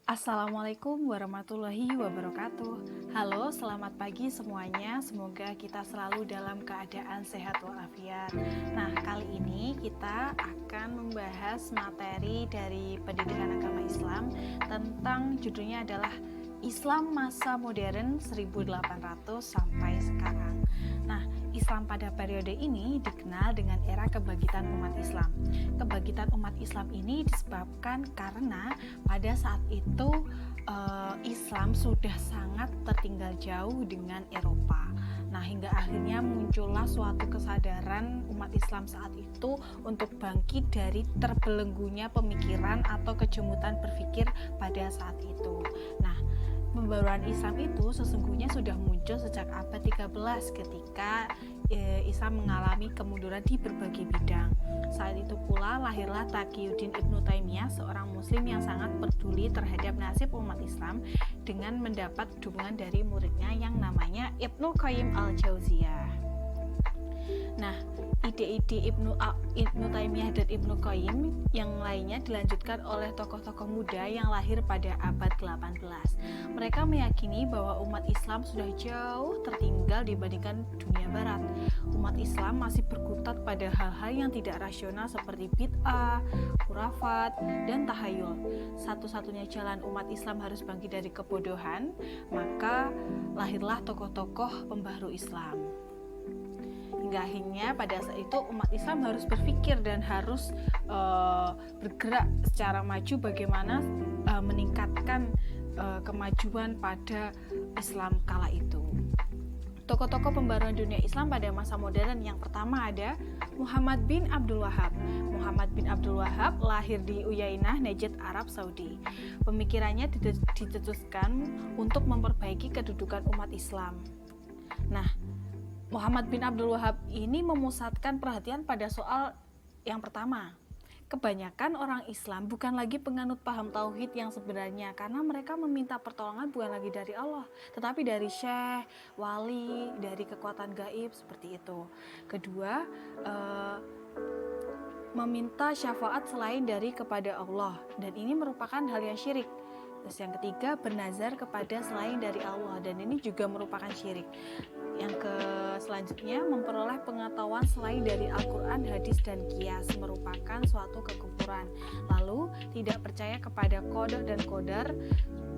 Assalamualaikum warahmatullahi wabarakatuh. Halo, selamat pagi semuanya. Semoga kita selalu dalam keadaan sehat walafiat. Nah, kali ini kita akan membahas materi dari pendidikan agama Islam tentang judulnya adalah Islam masa modern 1800 sampai sekarang. Nah, Islam pada periode ini dikenal dengan era kebangkitan umat Islam. Kebangkitan umat Islam ini disebabkan karena pada saat itu Islam sudah sangat tertinggal jauh dengan Eropa. Nah, hingga akhirnya muncullah suatu kesadaran umat Islam saat itu untuk bangkit dari terbelenggunya pemikiran atau kejemutan berpikir pada saat itu. Nah, pembaruan Islam itu sesungguhnya sudah muncul sejak abad 13 ketika Islam mengalami kemunduran di berbagai bidang. Saat itu pula lahirlah Taqiyuddin Ibnu Taimiyah, seorang muslim yang sangat peduli terhadap nasib umat Islam dengan mendapat dukungan dari muridnya yang namanya Ibnu Qayyim al-Jauziyah. Nah, ide-ide Ibnu Taimiyah dan Ibnu Qayyim yang lainnya dilanjutkan oleh tokoh-tokoh muda yang lahir pada abad 18. Mereka meyakini bahwa umat Islam sudah jauh tertinggal dibandingkan dunia barat. Umat Islam masih berkutat pada hal-hal yang tidak rasional seperti bid'ah, khurafat, dan tahayul. Satu-satunya jalan umat Islam harus bangkit dari kebodohan, maka lahirlah tokoh-tokoh pembaharu Islam. Hingga akhirnya pada saat itu umat Islam harus berpikir dan harus bergerak secara maju bagaimana meningkatkan kemajuan pada Islam kala itu. Tokoh-tokoh pembaruan dunia Islam pada masa modern yang pertama ada Muhammad bin Abdul Wahhab. Muhammad bin Abdul Wahhab lahir di Uyainah, Najd, Arab Saudi. Pemikirannya dicetuskan untuk memperbaiki kedudukan umat Islam. Nah, Muhammad bin Abdul Wahhab ini memusatkan perhatian pada soal yang pertama. Kebanyakan orang Islam bukan lagi penganut paham tauhid yang sebenarnya karena mereka meminta pertolongan bukan lagi dari Allah, tetapi dari syekh, wali, dari kekuatan gaib seperti itu. Kedua, meminta syafaat selain dari kepada Allah, dan ini merupakan hal yang syirik. Terus yang ketiga, bernazar kepada selain dari Allah, dan ini juga merupakan syirik. Yang selanjutnya, memperoleh pengetahuan selain dari Al-Quran, hadis, dan qiyas merupakan suatu kekufuran. Lalu, tidak percaya kepada qada dan qadar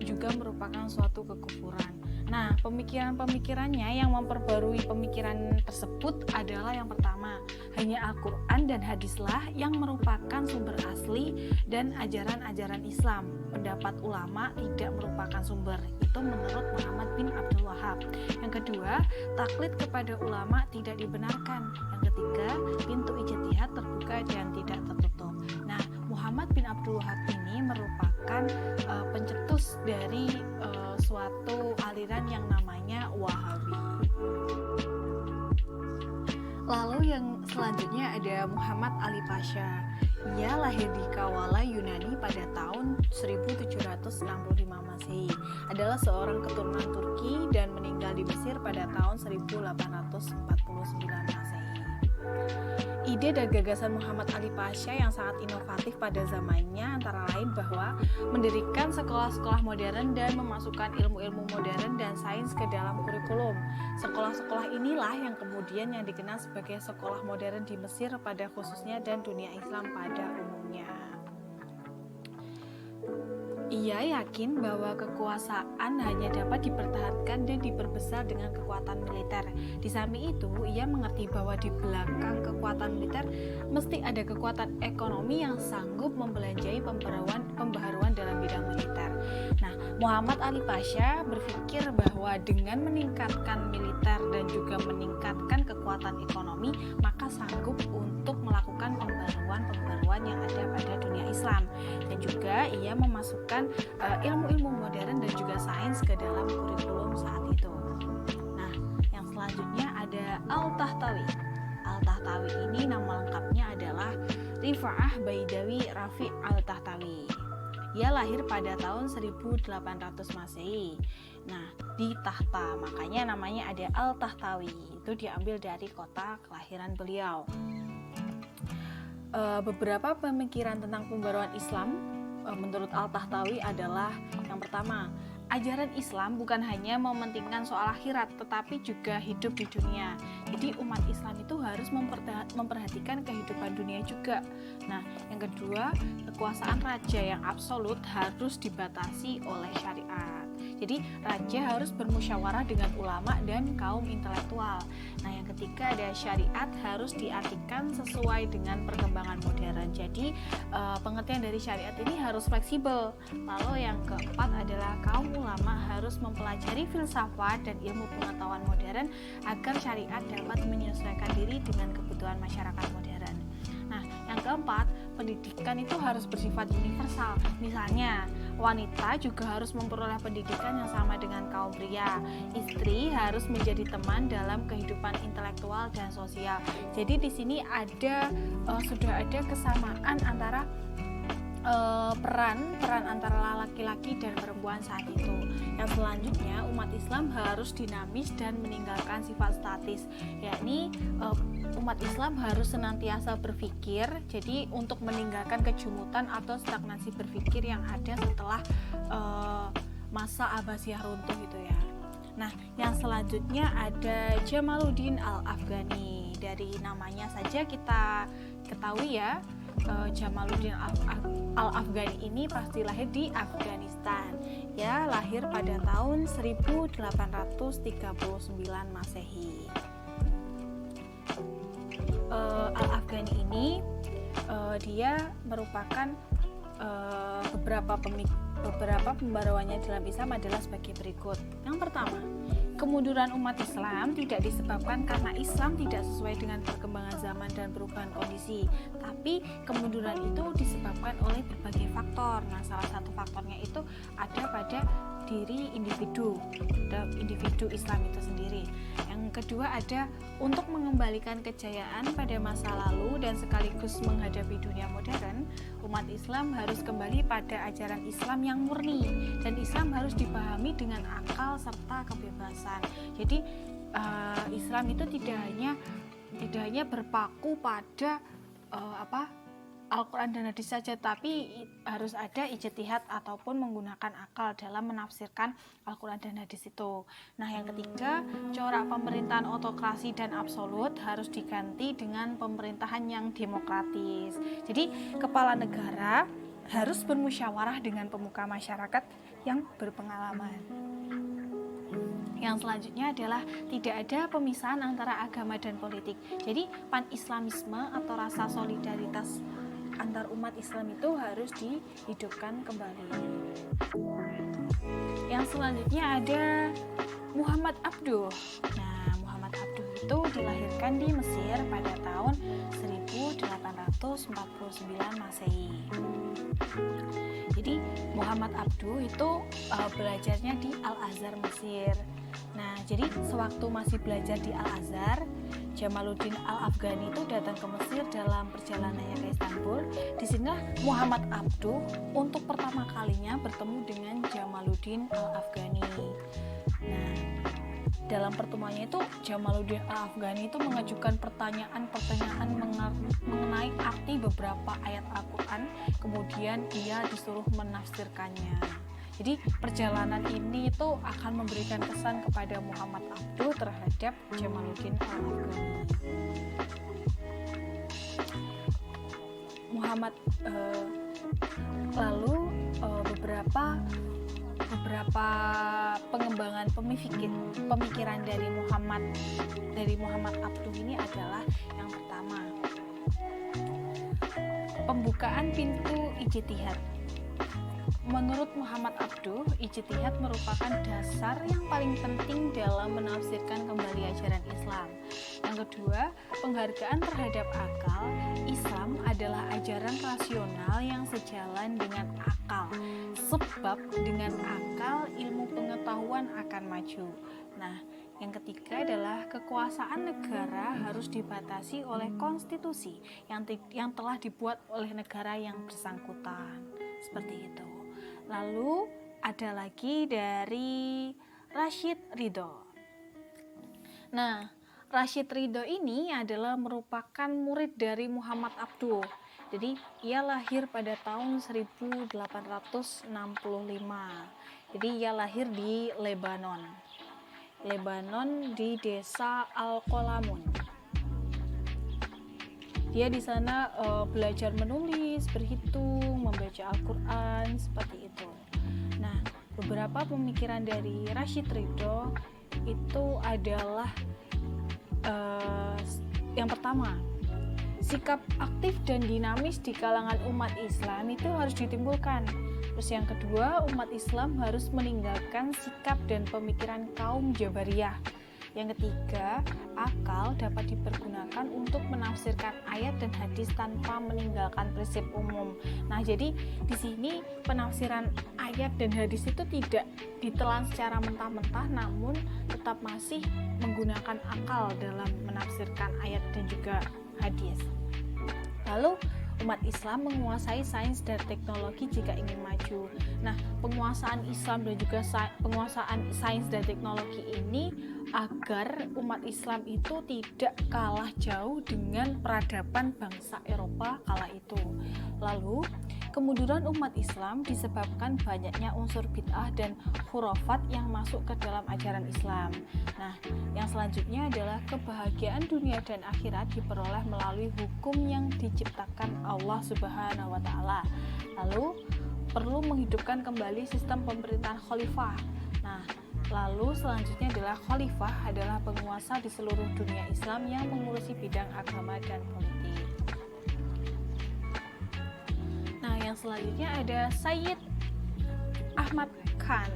juga merupakan suatu kekufuran. Nah, pemikiran-pemikirannya yang memperbarui pemikiran tersebut adalah yang pertama, hanya Al-Quran dan hadislah yang merupakan sumber asli dan ajaran-ajaran Islam. Pendapat ulama tidak merupakan sumber. Itu menurut Muhammad bin Abdul Wahhab. Yang kedua, taklid kepada ulama tidak dibenarkan. Yang ketiga, pintu ijtihad terbuka dan tidak tertutup. Nah, Muhammad bin Abdul Wahhab ini merupakan pencetus dari suatu aliran yang namanya Wahabi. Lalu yang selanjutnya ada Muhammad Ali Pasha. Ia lahir di Kawala, Yunani pada tahun 1765 Masehi. Adalah seorang keturunan Turki dan meninggal di Mesir pada tahun 1849 Masehi. Ide dan gagasan Muhammad Ali Pasha yang sangat inovatif pada zamannya antara lain bahwa mendirikan sekolah-sekolah modern dan memasukkan ilmu-ilmu modern dan sains ke dalam kurikulum. Sekolah-sekolah inilah yang kemudian yang dikenal sebagai sekolah modern di Mesir pada khususnya dan dunia Islam pada umumnya. Ia yakin bahwa kekuasaan hanya dapat dipertahankan dan diperbesar dengan kekuatan militer. Di samping itu, ia mengerti bahwa di belakang kekuatan militer mesti ada kekuatan ekonomi yang sanggup membelanjai pembaharuan dalam bidang militer. Nah, Muhammad Ali Pasha berpikir bahwa dengan meningkatkan militer dan juga meningkatkan kekuatan ekonomi, maka sanggup untuk melakukan pembaruan yang ada pada dunia Islam. Dan juga ia memasukkan ilmu-ilmu modern dan juga sains ke dalam kurikulum saat itu. Nah, yang selanjutnya ada Al-Tahtawi. Al-Tahtawi ini nama lengkapnya adalah Rifa'ah Baidawi Rafi' Al-Tahtawi. Ia lahir pada tahun 1800 Masehi. Nah, di tahta, makanya namanya ada Al-Tahtawi. Itu diambil dari kota kelahiran beliau. Beberapa pemikiran tentang pembaruan Islam menurut Al-Tahtawi adalah yang pertama, ajaran Islam bukan hanya mementingkan soal akhirat, tetapi juga hidup di dunia. Jadi umat Islam itu harus memperhatikan kehidupan dunia juga. Nah, yang kedua, kekuasaan raja yang absolut harus dibatasi oleh syariat. Jadi raja harus bermusyawarah dengan ulama dan kaum intelektual. Nah, yang ketiga ada syariat harus diartikan sesuai dengan perkembangan modern. Jadi pengertian dari syariat ini harus fleksibel. Lalu yang keempat adalah kaum ulama harus mempelajari filsafat dan ilmu pengetahuan modern agar syariat dapat menyesuaikan diri dengan kebutuhan masyarakat modern. Nah, yang keempat, pendidikan itu harus bersifat universal. Misalnya, wanita juga harus memperoleh pendidikan yang sama dengan kaum pria. Istri harus menjadi teman dalam kehidupan intelektual dan sosial. Jadi di sini sudah ada kesamaan antara peran antara laki-laki dan perempuan saat itu. Yang selanjutnya, umat Islam harus dinamis dan meninggalkan sifat statis, yakni umat Islam harus senantiasa berpikir, jadi untuk meninggalkan kejumutan atau stagnasi berpikir yang ada setelah masa Abbasiyah runtuh gitu ya. Nah, yang selanjutnya ada Jamaluddin Al-Afghani. Dari namanya saja kita ketahui ya, Jamaluddin Al-Afghani ini pasti lahir di Afghanistan. Ya, lahir pada tahun 1839 Masehi. Al-Afghani ini dia merupakan beberapa pembaruannya dalam Islam adalah sebagai berikut. Yang pertama, kemunduran umat Islam tidak disebabkan karena Islam tidak sesuai dengan perkembangan zaman dan perubahan kondisi, tapi kemunduran itu disebabkan oleh berbagai faktor. Nah, salah satu faktornya itu ada pada diri individu Islam itu sendiri. Yang kedua ada untuk mengembalikan kejayaan pada masa lalu dan sekaligus menghadapi dunia modern, umat Islam harus kembali pada ajaran Islam yang murni, dan Islam harus dipahami dengan akal serta kebebasan. Jadi Islam itu tidak hanya berpaku pada Al-Quran dan hadis saja, tapi harus ada ijtihad ataupun menggunakan akal dalam menafsirkan Al-Quran dan hadis itu. Nah, yang ketiga, corak pemerintahan autokrasi dan absolut harus diganti dengan pemerintahan yang demokratis. Jadi, kepala negara harus bermusyawarah dengan pemuka masyarakat yang berpengalaman. Yang selanjutnya adalah tidak ada pemisahan antara agama dan politik. Jadi, pan-islamisme atau rasa solidaritas antar umat Islam itu harus dihidupkan kembali. Yang selanjutnya ada Muhammad Abduh. Nah, Muhammad Abduh itu dilahirkan di Mesir pada tahun 1849 Masehi. Jadi Muhammad Abduh itu belajarnya di Al-Azhar Mesir. Nah, jadi sewaktu masih belajar di Al-Azhar, Jamaluddin Al-Afghani itu datang ke Mesir dalam perjalanannya ke Istanbul. Di sinilah Muhammad Abduh untuk pertama kalinya bertemu dengan Jamaluddin Al-Afghani. Nah, dalam pertemuannya itu Jamaluddin Al-Afghani itu mengajukan pertanyaan mengenai arti beberapa ayat Al-Quran, kemudian dia disuruh menafsirkannya. Jadi perjalanan ini itu akan memberikan kesan kepada Muhammad Abduh terhadap Jamaluddin Al-Afghani. Lalu beberapa pengembangan pemikiran dari Muhammad Abduh ini adalah yang pertama, pembukaan pintu ijtihad. Menurut Muhammad Abduh, ijtihad merupakan dasar yang paling penting dalam menafsirkan kembali ajaran Islam. Yang kedua, penghargaan terhadap akal. Islam adalah ajaran rasional yang sejalan dengan akal. Sebab dengan akal ilmu pengetahuan akan maju. Nah, yang ketiga adalah kekuasaan negara harus dibatasi oleh konstitusi yang telah dibuat oleh negara yang bersangkutan. Seperti itu. Lalu ada lagi dari Rashid Ridho. Nah, Rashid Ridho ini adalah merupakan murid dari Muhammad Abduh. Jadi ia lahir pada tahun 1865. Jadi ia lahir di Lebanon di desa Al-Qolamun. Dia di sana belajar menulis, berhitung, membaca Al-Quran, seperti itu. Nah, beberapa pemikiran dari Rashid Ridho itu adalah yang pertama, sikap aktif dan dinamis di kalangan umat Islam itu harus ditimbulkan. Terus yang kedua, umat Islam harus meninggalkan sikap dan pemikiran kaum Jabariyah. Yang ketiga, akal dapat dipergunakan untuk menafsirkan ayat dan hadis tanpa meninggalkan prinsip umum. Nah, jadi di sini penafsiran ayat dan hadis itu tidak ditelan secara mentah-mentah, namun tetap masih menggunakan akal dalam menafsirkan ayat dan juga hadis. Lalu umat Islam menguasai sains dan teknologi jika ingin maju. Nah, penguasaan Islam dan juga penguasaan sains dan teknologi ini agar umat Islam itu tidak kalah jauh dengan peradaban bangsa Eropa kala itu. Lalu, kemunduran umat Islam disebabkan banyaknya unsur bid'ah dan khurafat yang masuk ke dalam ajaran Islam. Nah, yang selanjutnya adalah kebahagiaan dunia dan akhirat diperoleh melalui hukum yang diciptakan Allah Subhanahu wa taala. Lalu, perlu menghidupkan kembali sistem pemerintahan khalifah. Nah, lalu selanjutnya adalah khalifah adalah penguasa di seluruh dunia Islam yang mengurusi bidang agama dan politik. Nah, yang selanjutnya ada Sayyid Ahmad Khan.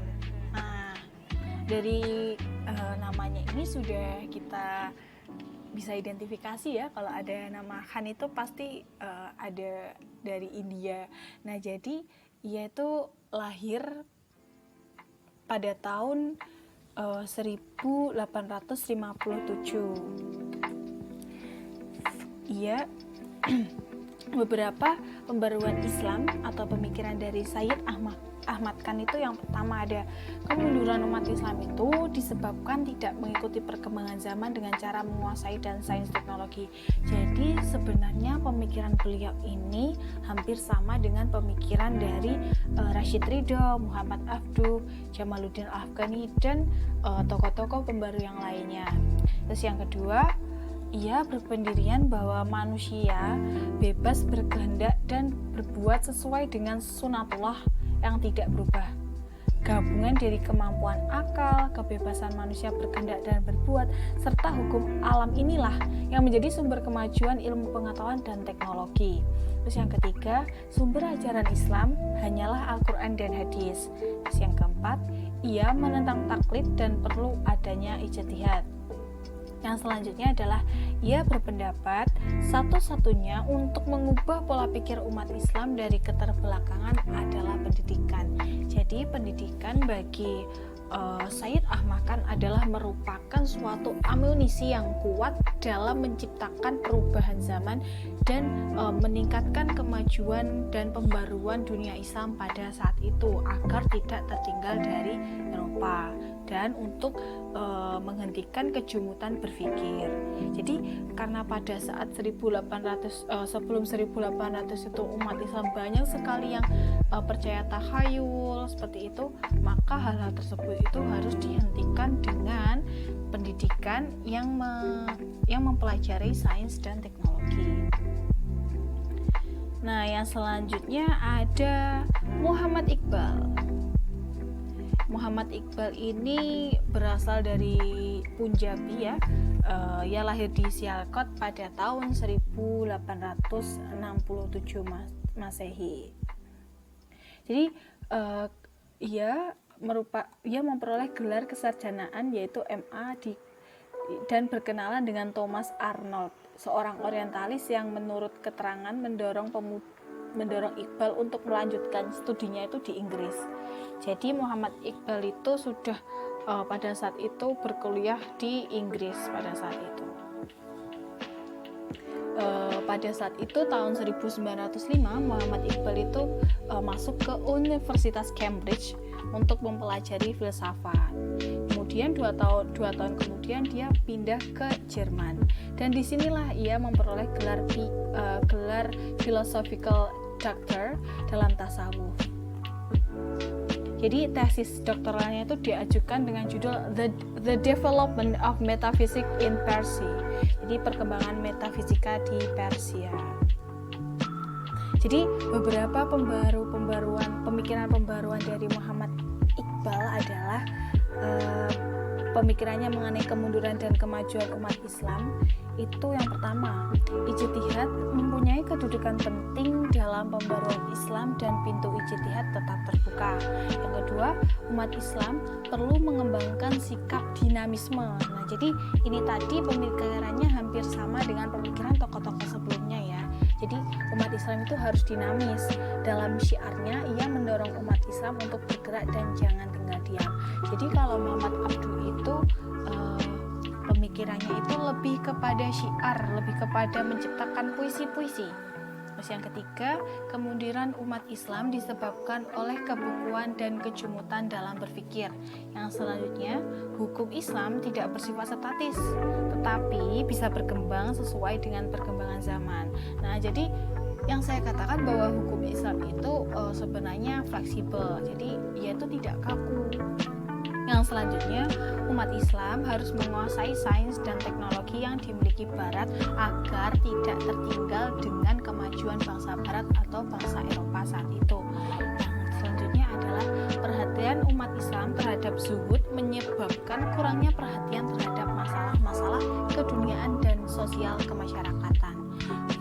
Nah, dari namanya ini sudah kita bisa identifikasi ya, kalau ada nama Khan itu pasti ada dari India. Nah, jadi ia itu lahir pada tahun 1857. Ia beberapa pembaruan Islam atau pemikiran dari Sayyid Ahmad Khan itu yang pertama ada kemunduran umat Islam itu disebabkan tidak mengikuti perkembangan zaman dengan cara menguasai dan sains teknologi. Jadi sebenarnya pemikiran beliau ini hampir sama dengan pemikiran dari Rashid Ridho, Muhammad Abduh, Jamaluddin Afghani dan tokoh-tokoh pembaru yang lainnya. Terus yang kedua, ia berpendirian bahwa manusia bebas berkehendak dan berbuat sesuai dengan sunatullah yang tidak berubah. Gabungan dari kemampuan akal, kebebasan manusia berkehendak dan berbuat, serta hukum alam inilah yang menjadi sumber kemajuan ilmu pengetahuan dan teknologi. Terus yang ketiga, sumber ajaran Islam hanyalah Al-Quran dan hadis. Terus yang keempat, ia menentang taklid dan perlu adanya ijtihad. Yang selanjutnya adalah ia berpendapat satu-satunya untuk mengubah pola pikir umat Islam dari keterbelakangan adalah pendidikan. Jadi pendidikan bagi Sayyid Ahmad Khan adalah merupakan suatu amunisi yang kuat dalam menciptakan perubahan zaman dan meningkatkan kemajuan dan pembaruan dunia Islam pada saat itu agar tidak tertinggal dari Eropa dan untuk menghentikan kejumutan berpikir. Jadi karena pada saat 1800 sebelum 1800 itu umat Islam banyak sekali yang percaya tahayul seperti itu, maka hal-hal tersebut itu harus dihentikan dengan pendidikan yang mempelajari sains dan teknologi. Nah, yang selanjutnya ada Muhammad Iqbal. Muhammad Iqbal ini berasal dari Punjabi ya. Ia lahir di Sialkot pada tahun 1867 Masehi. Jadi ia memperoleh gelar kesarjanaan yaitu MA dan berkenalan dengan Thomas Arnold, seorang orientalis yang menurut keterangan mendorong Iqbal untuk melanjutkan studinya itu di Inggris. Jadi Muhammad Iqbal itu sudah pada saat itu berkuliah di Inggris pada saat itu. Pada saat itu tahun 1905 Muhammad Iqbal itu masuk ke Universitas Cambridge untuk mempelajari filsafat. kemudian 2 tahun kemudian dia pindah ke Jerman, dan disinilah ia memperoleh gelar philosophical doctor dalam tasawuf. Jadi tesis doktoralnya itu diajukan dengan judul The Development of Metaphysics in Persia. Jadi perkembangan metafisika di Persia. Jadi beberapa pemikiran pembaruan dari Muhammad Iqbal adalah pemikirannya mengenai kemunduran dan kemajuan umat Islam. Itu yang pertama, ijtihad mempunyai kedudukan penting dalam pembaruan Islam dan pintu ijtihad tetap terbuka. Yang kedua, umat Islam perlu mengembangkan sikap dinamisme. Nah, jadi ini tadi pemikirannya hampir sama dengan pemikiran tokoh-tokoh sebelumnya ya. Jadi umat Islam itu harus dinamis. Dalam syiarnya, ia mendorong umat Islam untuk bergerak dan jangan tinggal diam. Jadi kalau Muhammad Abduh itu pemikirannya itu lebih kepada syiar, lebih kepada menciptakan puisi-puisi. Terus yang ketiga, kemunduran umat Islam disebabkan oleh kebukuan dan kejumutan dalam berpikir. Yang selanjutnya, hukum Islam tidak bersifat statis, tetapi bisa berkembang sesuai dengan perkembangan zaman. Nah, jadi yang saya katakan bahwa hukum Islam itu sebenarnya fleksibel, jadi ia itu tidak kaku. Yang selanjutnya, umat Islam harus menguasai sains dan teknologi yang dimiliki Barat agar tidak tertinggal dengan kemajuan bangsa Barat atau bangsa Eropa saat itu. Yang selanjutnya adalah perhatian umat Islam terhadap zuhud menyebabkan kurangnya perhatian terhadap masalah-masalah keduniaan dan sosial kemasyarakatan.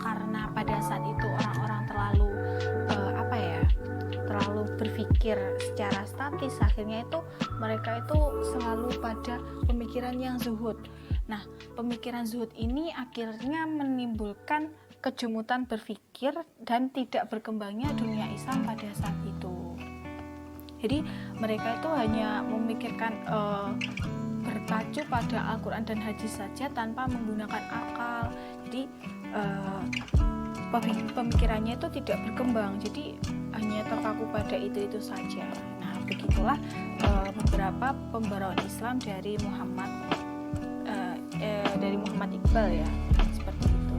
Karena pada saat itu orang-orang terlalu berpikir secara statis, akhirnya itu mereka itu selalu pada pemikiran yang zuhud. Nah, pemikiran zuhud ini akhirnya menimbulkan kejumutan berpikir dan tidak berkembangnya dunia Islam pada saat itu. Jadi mereka itu hanya memikirkan berpacu pada Al-Quran dan hadis saja tanpa menggunakan akal. Jadi pemikirannya itu tidak berkembang, jadi hanya terpaku pada itu saja. Nah, begitulah beberapa pembaruan Islam dari Muhammad Iqbal ya, seperti itu.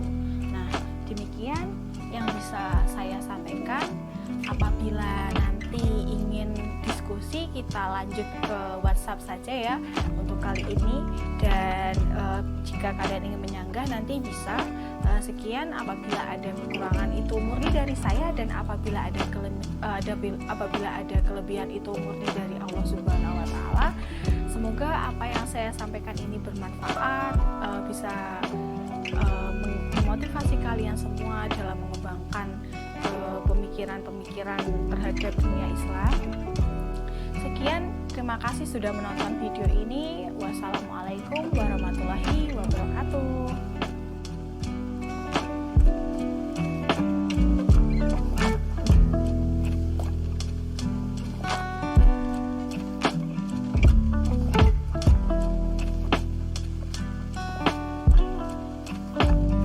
Nah, demikian yang bisa saya sampaikan. Apabila nanti ingin diskusi, kita lanjut ke WhatsApp saja ya untuk kali ini, dan jika kalian ingin menyanggah nanti bisa. Sekian, apabila ada kekurangan itu murni dari saya, dan apabila ada kelebihan itu murni dari Allah Subhanahu wa taala. Semoga apa yang saya sampaikan ini bermanfaat, bisa memotivasi kalian semua dalam mengembangkan pemikiran-pemikiran terhadap dunia Islam. Sekian, terima kasih sudah menonton video ini.